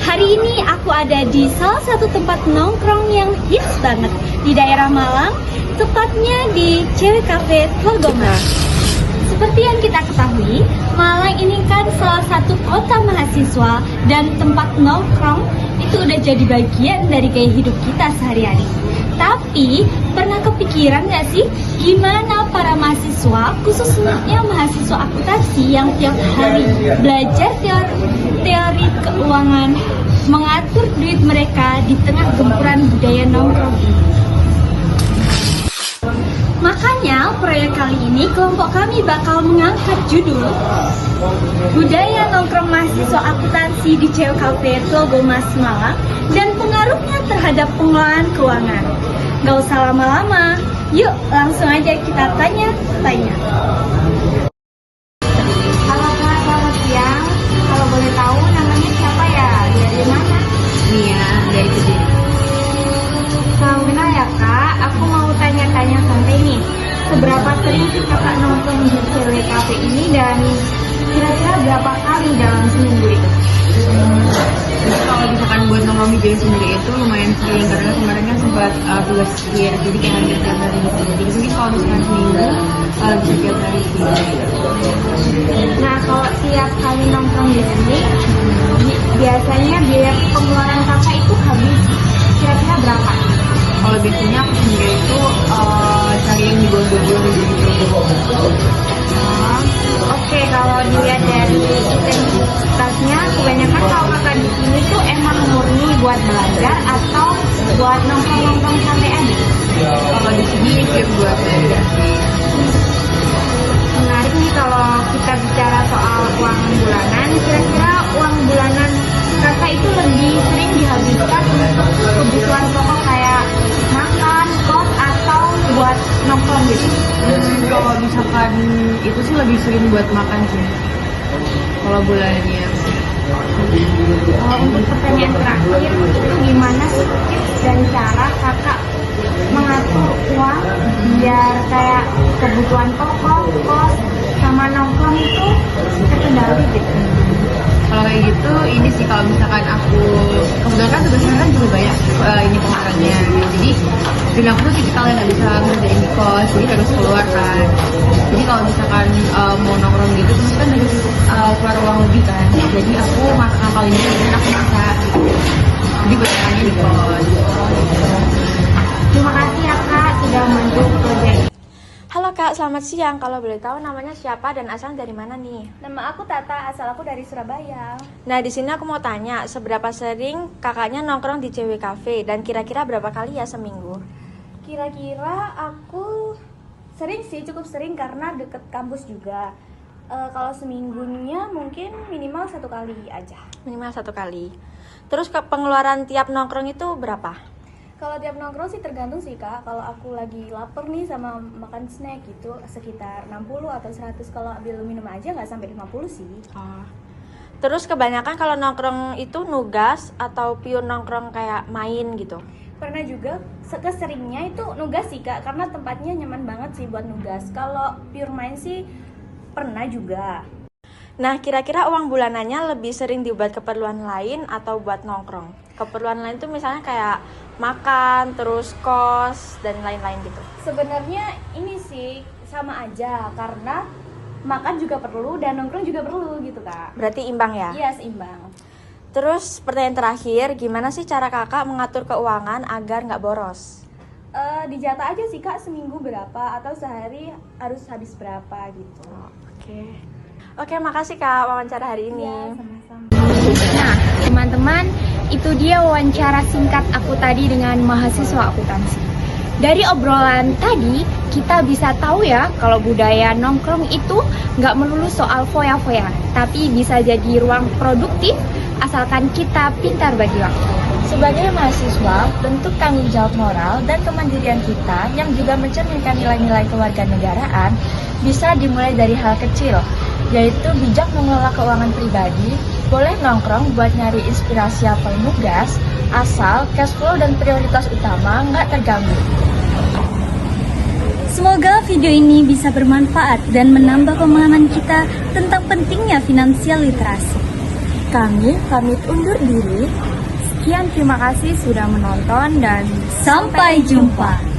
Hari ini aku ada di salah satu tempat nongkrong yang hits banget di daerah Malang, tepatnya di Cewek Cafe Togoma. Seperti yang kita ketahui, Malang ini kan salah satu kota mahasiswa dan tempat nongkrong itu udah jadi bagian dari gaya hidup kita sehari-hari. Tapi, pernah kepikiran nggak sih gimana para mahasiswa, khususnya mahasiswa akuntansi yang tiap hari belajar teori keuangan, mengatur duit mereka di tengah gempuran budaya nongkrong ini? Makanya, proyek kali ini kelompok kami bakal mengangkat judul Budaya Nongkrong Mahasiswa Akuntansi di Cewek Cafe Togoma Malang dan pengaruhnya terhadap pengelolaan keuangan. Gak usah lama-lama, yuk langsung aja kita tanya-tanya. Halo Kak, selamat siang. Kalau boleh tahu namanya siapa ya? Dari mana? Mia dari Kediri. Salam kenal ya Kak, aku mau tanya-tanya sampai nih. Seberapa sering sih Kakak nongkrong di Cewek Cafe ini dan kira-kira berapa kali dalam seminggu itu? Jadi kalau misalkan buat nongkrong di Jawa sendiri itu lumayan sering karena kemarin kan sempat tugas kuliah, jadi kayak hampir tiap hari di sini. Jadi mungkin kalau misalkan seminggu bisa tiap hari di sini. Nah kalau tiap kali nongkrong di sini, biasanya biaya pengeluaran Kakak itu habis kira-kira berapa? Kalau biasanya aku sendiri itu cari yang di bawah 20.000 Oke, kalau dilihat dari intensitasnya, kebanyakan kalau Kakak di sini tuh emang murni buat belajar atau buat nongkrong-nongkrong santai aja? Kalau di sini buat belajar sih. Menarik nih kalau kita bicara soal uang bulanan, kira-kira uang bulanan Kakak itu lebih sering dihabiskan untuk kebutuhan pokok kayak makan, kos, atau buat nongkrong gitu? Kalau misalkan itu sih lebih sering buat makan sih. Kalau bulannya. Untuk pertanyaan terakhir, gimana sih tips dan cara Kakak mengatur uang biar kayak kebutuhan pokok, kos, sama nongkrong itu terkendali gitu? Kalau kayak gitu, ini sih kalau misalkan aku kebetulan kan tugasnya kan juga banyak ini pengarangnya, jadi dan aku tuh tipikal yang nggak bisa ngerjain di kos, jadi harus keluar kan. Jadi kalau misalkan mau nongkrong gitu, terus kan harus keluar uang lebih kan. Jadi aku makan kali ini dan aku masak. Jadi banyakannya di kos. Terima kasih ya Kak sudah membantu proyek. Halo Kak, selamat siang. Kalau boleh tahu namanya siapa dan asal dari mana nih? Nama aku Tata, asal aku dari Surabaya. Nah, di sini aku mau tanya, seberapa sering kakaknya nongkrong di Cewek Cafe dan kira-kira berapa kali ya seminggu? Kira-kira aku sering sih, cukup sering karena deket kampus juga. Kalau seminggunya mungkin minimal 1 kali aja. Minimal 1 kali. Terus pengeluaran tiap nongkrong itu berapa? Kalau tiap nongkrong sih tergantung sih Kak. Kalau aku lagi lapar nih sama makan snack gitu sekitar 60 atau 100. Kalau ambil minum aja nggak sampai 50 sih. Oh. Terus kebanyakan kalau nongkrong itu nugas atau pure nongkrong kayak main gitu? Pernah juga, keseringnya itu nugas sih Kak, karena tempatnya nyaman banget sih buat nugas. Kalau pure main sih pernah juga. Nah, kira-kira uang bulanannya lebih sering dibuat keperluan lain atau buat nongkrong? Keperluan lain itu misalnya kayak makan, terus kos, dan lain-lain gitu. Sebenarnya ini sih sama aja, karena makan juga perlu dan nongkrong juga perlu gitu Kak. Berarti imbang ya? Iya, seimbang. Terus pertanyaan terakhir, gimana sih cara kakak mengatur keuangan agar nggak boros? Dijata aja sih Kak, seminggu berapa atau sehari harus habis berapa gitu. Oke, makasih Kak wawancara hari ini. Iya, sama-sama. Nah, teman-teman, itu dia wawancara singkat aku tadi dengan mahasiswa akuntansi. Dari obrolan tadi, kita bisa tahu ya kalau budaya nongkrong itu nggak melulu soal foya-foya, tapi bisa jadi ruang produktif asalkan kita pintar bagi waktu. Sebagai mahasiswa, bentuk tanggung jawab moral dan kemandirian kita yang juga mencerminkan nilai-nilai kewarganegaraan bisa dimulai dari hal kecil, yaitu bijak mengelola keuangan pribadi, boleh nongkrong buat nyari inspirasi atau nugas, asal cash flow dan prioritas utama nggak terganggu. Semoga video ini bisa bermanfaat dan menambah pemahaman kita tentang pentingnya finansial literasi. Kami pamit undur diri. Sekian, terima kasih sudah menonton dan Sampai jumpa.